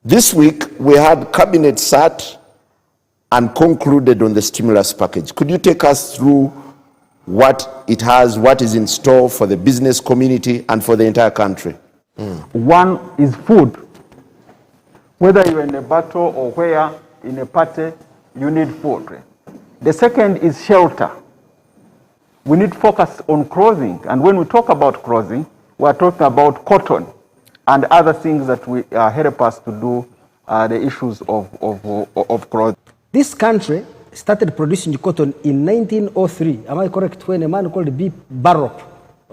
This week, we had Cabinet sat and concluded on the stimulus package. Could you take us through what it has, what is in store for the business community and for the entire country? One is food. Whether you're in a battle or where in a party, you need food. The second is shelter. We need focus on clothing. And when we talk about clothing, we're talking about cotton and other things that will help us to do the issues of clothing. This country started producing cotton in 1903. Am I correct? When a man called B. Barrop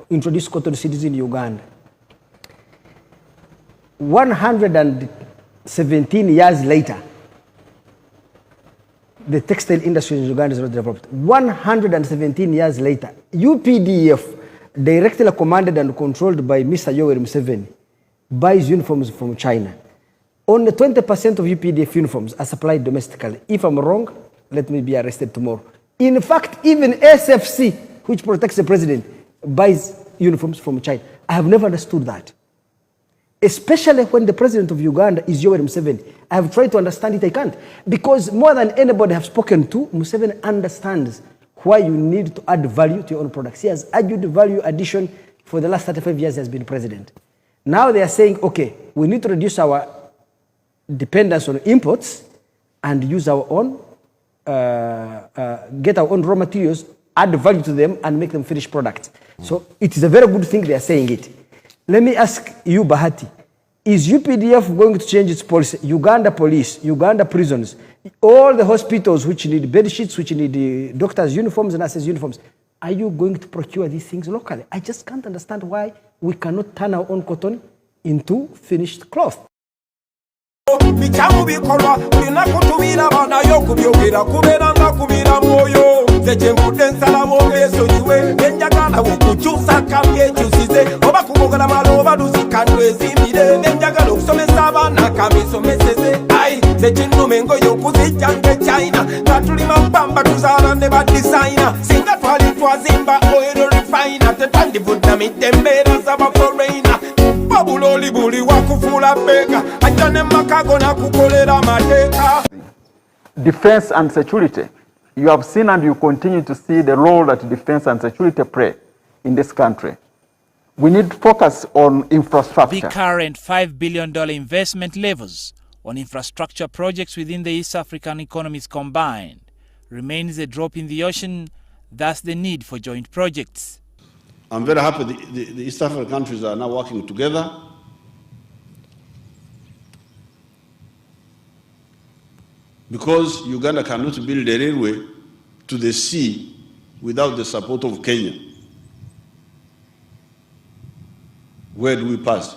introduced cotton seeds in Uganda. 117 years later, the textile industry in Uganda is not developed. 117 years later, UPDF, directly commanded and controlled by Mr. O.O Museveni, buys uniforms from China. Only 20% of UPDF uniforms are supplied domestically. If I'm wrong, let me be arrested tomorrow. In fact, even SFC, which protects the president, buys uniforms from China. I have never understood that. Especially when the president of Uganda is Yoweri Museveni. I have tried to understand it, I can't. Because more than anybody I have spoken to, Museveni understands why you need to add value to your own products. He has argued value addition for the last 35 years he has been president. Now they are saying, okay, we need to reduce our dependence on imports and use our own, get our own raw materials, add value to them and make them finished products. So it is a very good thing they are saying it. Let me ask you, Bahati, is UPDF going to change its policy? Uganda police, Uganda prisons, all the hospitals which need bed sheets, which need doctors' uniforms and nurses' uniforms, are you going to procure these things locally? I just can't understand why we cannot turn our own cotton into finished cloth. Defense and security. You have seen and you continue to see the role that defense and security play in this country. We need to focus on infrastructure. The current $5 billion investment levels on infrastructure projects within the East African economies combined remains a drop in the ocean, thus the need for joint projects. I'm very happy the East African countries are now working together. Because Uganda cannot build a railway to the sea without the support of Kenya. Where do we pass?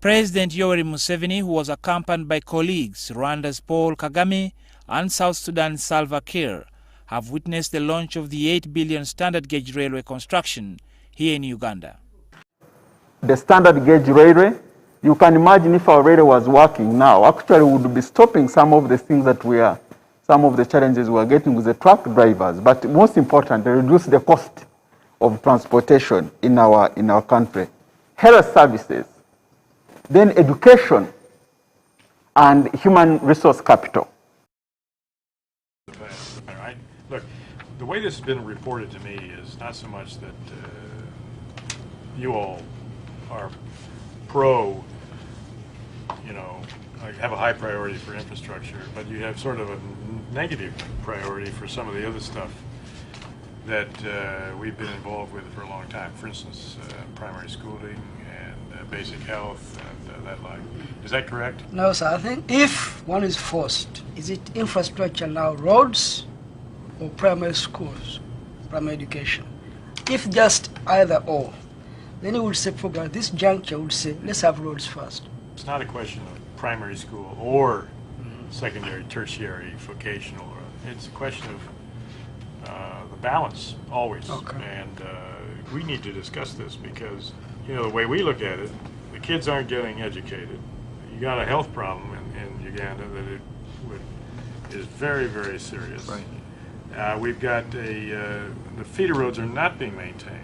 President Yoweri Museveni, who was accompanied by colleagues Rwanda's Paul Kagame and South Sudan's Salva Kiir, have witnessed the launch of the 8 billion standard gauge railway construction here in Uganda. The standard gauge railway, you can imagine if our railway was working now, actually we would be stopping some of the things that some of the challenges we are getting with the truck drivers. But most importantly, reduce the cost of transportation in our country. Health services, then education and human resource capital. All right. Look, the way this has been reported to me is not so much that you all are have a high priority for infrastructure, but you have sort of a negative priority for some of the other stuff that we've been involved with for a long time. For instance, primary schooling and basic health and that like. Is that correct? No, sir. I think if one is forced, is it infrastructure now, roads or primary schools, primary education? If just either or, then you would say, for this juncture, would say, let's have roads first. It's not a question of primary school or secondary, tertiary, vocational. It's a question of the balance, always. Okay. And we need to discuss this because, the way we look at it, the kids aren't getting educated. You got a health problem in Uganda that is very, very serious. Right. We've got the feeder roads are not being maintained.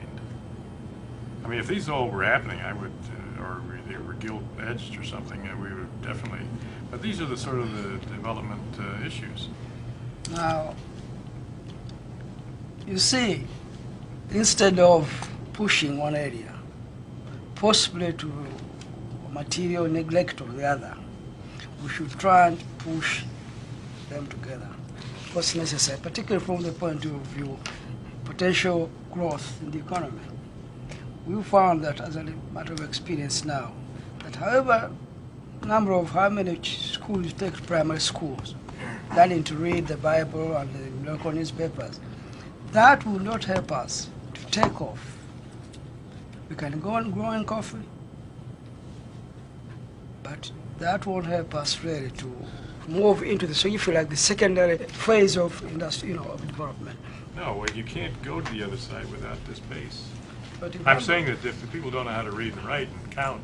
I mean, if these all were happening, I would, or they were gilt-edged or something, we would definitely But these are the sort of the development issues. Now, you see, instead of pushing one area, possibly to material neglect of the other, we should try and push them together. What's necessary, particularly from the point of view potential growth in the economy. We found that, as a matter of experience now, that however how many schools you take primary schools, learning to read the Bible and the local newspapers, that will not help us to take off. We can go on growing coffee, but that won't help us really to move into the, so you feel like the secondary phase of industry, of development. No, well, you can't go to the other side without this base. But I'm saying that if the people don't know how to read and write and count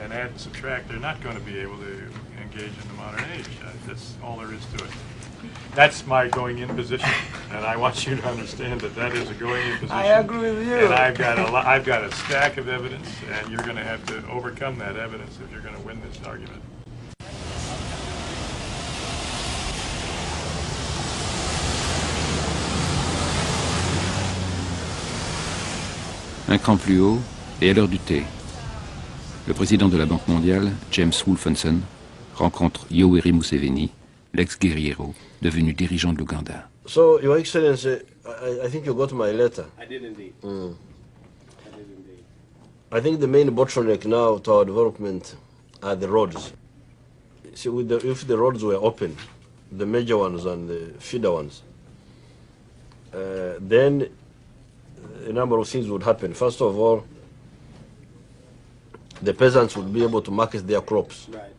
and add and subtract, they're not going to be able to engage in the modern age. That's all there is to it. That's my going-in position, and I want you to understand that that is a going-in position. I agree with you. And I've got a stack of evidence, and you're going to have to overcome that evidence if you're going to win this argument. Un cran plus haut, et à l'heure du thé, le président de la Banque mondiale, James Wolfenson, rencontre Yoweri Museveni, l'ex-guerriero, devenu dirigeant de l'Ouganda. So, Your Excellency, I think you got my letter. I did indeed. I did indeed. I think the main bottleneck now to our development are the roads. See, if the roads were open, the major ones and the feeder ones, then a number of things would happen. First of all, the peasants would be able to market their crops. Right.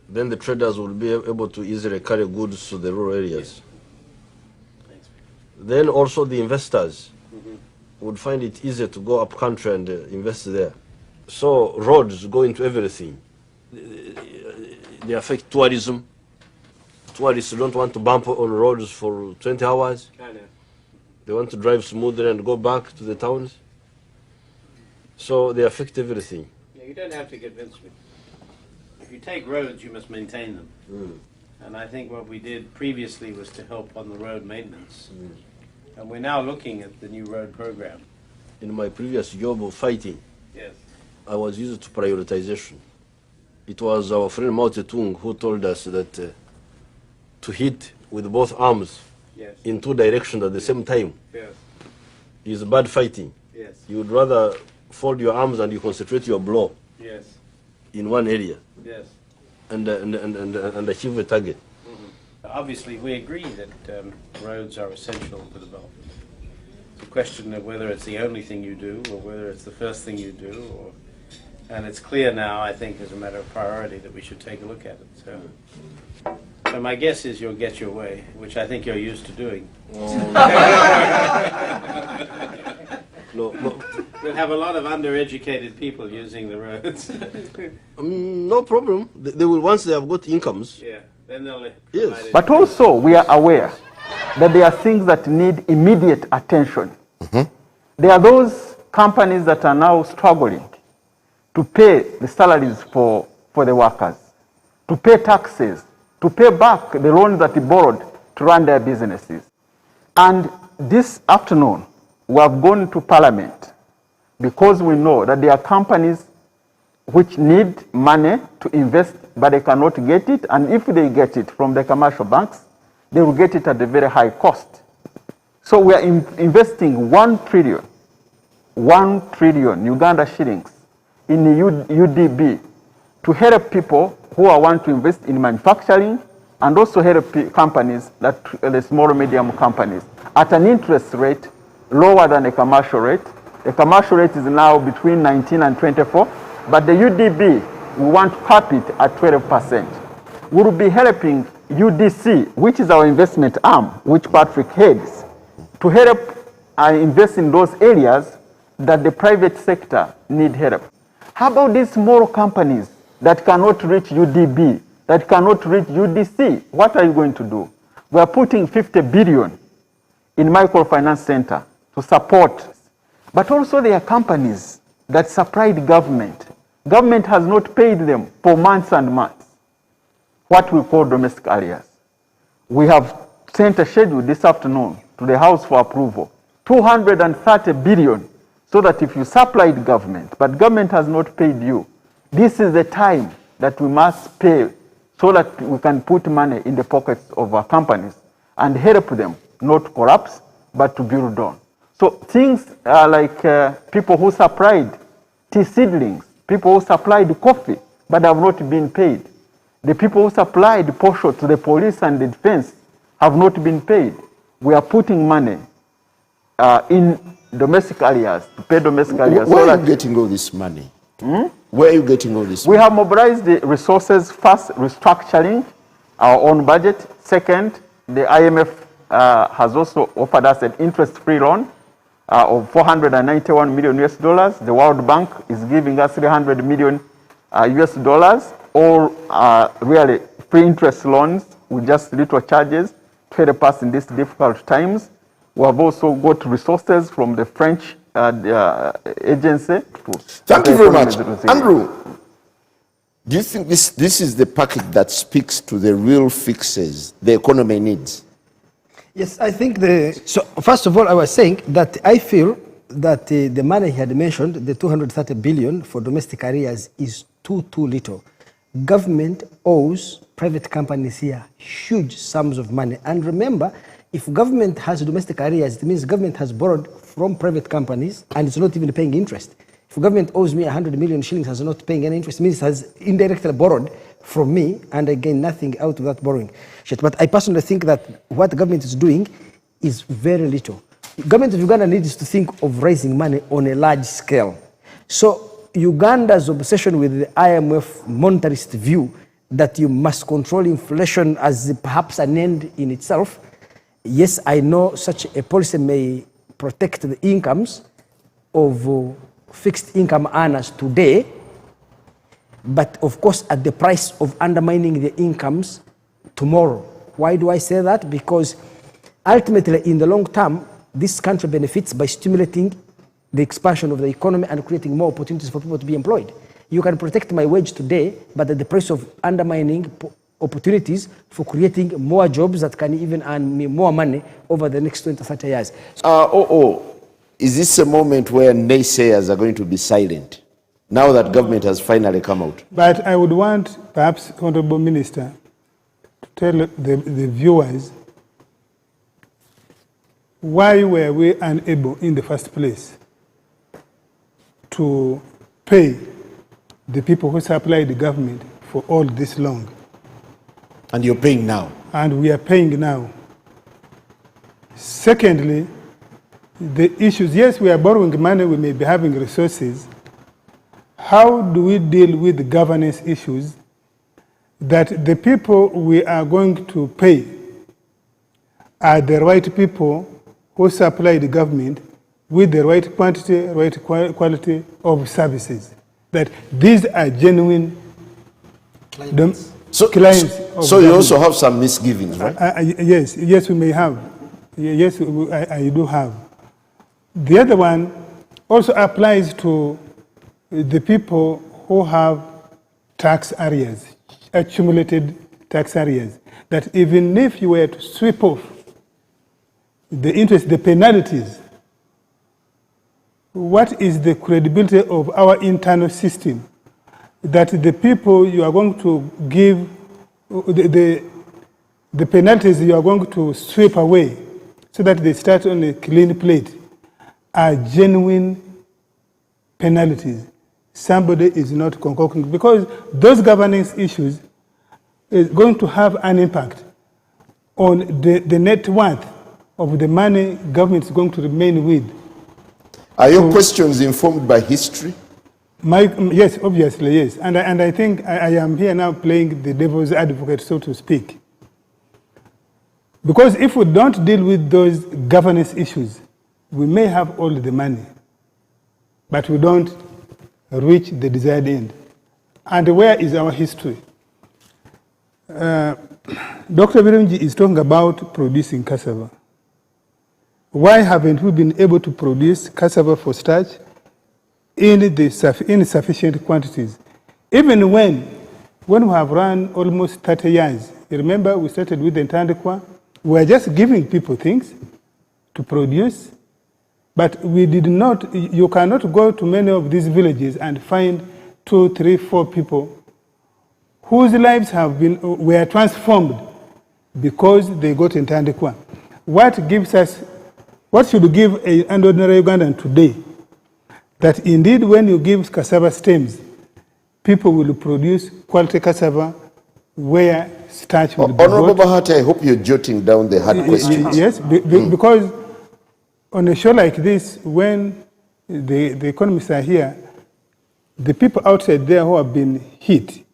Then the traders would be able to easily carry goods to the rural areas. Thanks. Then also the investors would find it easier to go up country and invest there. So roads go into everything. They affect tourism. Tourists don't want to bump on roads for 20 hours. I know. They want to drive smoothly and go back to the towns. So they affect everything. Yeah, you don't have to convince me. If you take roads, you must maintain them. And I think what we did previously was to help on the road maintenance. And we're now looking at the new road program. In my previous job of fighting, Yes. I was used to prioritization. It was our friend Mao Zedong who told us that to hit with both arms Yes. in two directions at the same time Yes. is bad fighting. Yes. You would rather fold your arms and you concentrate your blow Yes. in one area Yes. and achieve a target. Obviously, we agree that roads are essential to development. It's a question of whether it's the only thing you do or whether it's the first thing you do. And it's clear now, I think, as a matter of priority, that we should take a look at it. So my guess is you'll get your way, which I think you're used to doing. No. We'll have a lot of undereducated people using the roads. No problem. They will, once they have got incomes. Yeah, then they'll... Yes. But also, we are aware that there are things that need immediate attention. There are those companies that are now struggling to pay the salaries for the workers, to pay taxes, to pay back the loans that they borrowed to run their businesses. And this afternoon, we have gone to Parliament because we know that there are companies which need money to invest, but they cannot get it. And if they get it from the commercial banks, they will get it at a very high cost. So we are investing 1 trillion Uganda shillings in the UDB to help people who want to invest in manufacturing and also help companies, the small medium companies, at an interest rate lower than the commercial rate. The commercial rate is now between 19 and 24, but the UDB, we want to cap it at 12%. We will be helping UDC, which is our investment arm, which Patrick heads, to help invest in those areas that the private sector need help. How about these small companies that cannot reach UDB, that cannot reach UDC? What are you going to do? We are putting 50 billion in microfinance center to support. But also there are companies that supply the government Government has not paid them for months and months, what we call domestic arrears. We have sent a schedule this afternoon to the House for approval, 230 billion, so that if you supplied government, but government has not paid you, this is the time that we must pay so that we can put money in the pockets of our companies and help them not collapse, but to build on. So things like people who supplied tea seedlings, people who supplied coffee, but have not been paid. The people who supplied posho to the police and the defense have not been paid. We are putting money in domestic areas to pay domestic areas. Where are you getting all this money? Where are you getting all this money? We have mobilized the resources. First, restructuring our own budget. Second, the IMF has also offered us an interest-free loan of $491 million US dollars. The World Bank is giving us $300 million US dollars. All really free interest loans with just little charges to help us in these difficult times. We have also got resources from the French agency. Thank you very much. Andrew, do you think this is the package that speaks to the real fixes the economy needs? Yes, I think so first of all, I was saying that I feel that the money he had mentioned, the 230 billion for domestic arrears, is too little. Government owes private companies here huge sums of money. And remember, if government has domestic arrears, it means government has borrowed from private companies and it's not even paying interest. If government owes me 100 million shillings and is not paying any interest, it means it has indirectly borrowed from me and I gain nothing out of that borrowing. But I personally think that what government is doing is very little. Government of Uganda needs to think of raising money on a large scale. So Uganda's obsession with the IMF monetarist view that you must control inflation as perhaps an end in itself. Yes, I know such a policy may protect the incomes of fixed income earners today, but of course at the price of undermining the incomes tomorrow. Why do I say that? Because ultimately in the long term, this country benefits by stimulating the expansion of the economy and creating more opportunities for people to be employed. You can protect my wage today, but at the price of undermining opportunities for creating more jobs that can even earn me more money over the next 20 or 30 years. Is this a moment where naysayers are going to be silent, now that government has finally come out? But I would want, perhaps, Honorable Minister, to tell the viewers, why were we unable in the first place to pay the people who supplied the government for all this long? And you're paying now? And we are paying now. Secondly, the issues, yes, we are borrowing money, we may be having resources. How do we deal with the governance issues that the people we are going to pay are the right people who supply the government with the right quantity, right quality of services? That these are genuine clients. So you also have some misgivings, right? Yes, we may have. Yes, I do have. The other one also applies to the people who have tax arrears, accumulated tax arrears, that even if you were to sweep off the interest, the penalties, what is the credibility of our internal system that the people you are going to give, the penalties you are going to sweep away so that they start on a clean plate are genuine penalties? Somebody is not concocting, because those governance issues is going to have an impact on the net worth of the money government is going to remain with. Are your questions informed by history? Yes, obviously, yes. And I think I am here now playing the devil's advocate, so to speak. Because if we don't deal with those governance issues, we may have all the money, but we don't reach the desired end. And where is our history? Dr. Birungi is talking about producing cassava. Why haven't we been able to produce cassava for starch in insufficient quantities. Even when we have run almost 30 years, you remember we started with the Ntandikwa, we were just giving people things to produce, but we did not, you cannot go to many of these villages and find 2, 3, 4 people whose lives were transformed because they got Ntandikwa. What should give an ordinary Ugandan today? That indeed when you give cassava stems, people will produce quality cassava where starch will be Honorable Bahati, I hope you're jotting down the hard questions. Yes, because on a show like this, when the economists are here, the people outside there who have been hit,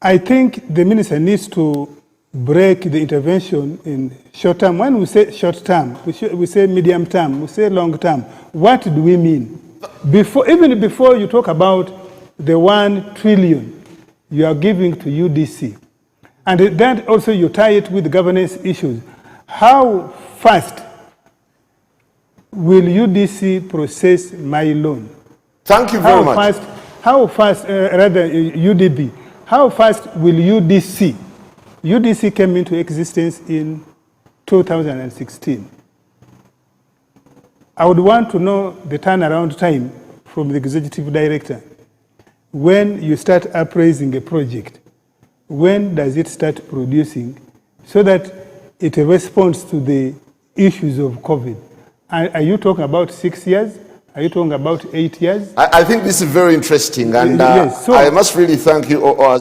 I think the minister needs to break the intervention in short term. When we say short term, we say medium term, we say long term. What do we mean? Even before you talk about the 1 trillion you are giving to UDC, and that also you tie it with governance issues. How fast will UDC process my loan? Thank you very much. How fast, rather UDB, how fast will UDC? UDC came into existence in 2016. I would want to know the turnaround time from the executive director. When you start appraising a project, when does it start producing so that it responds to the issues of COVID? Are you talking about 6 years? Are you talking about 8 years? I think this is very interesting, and yes, so I must really thank you, O.O.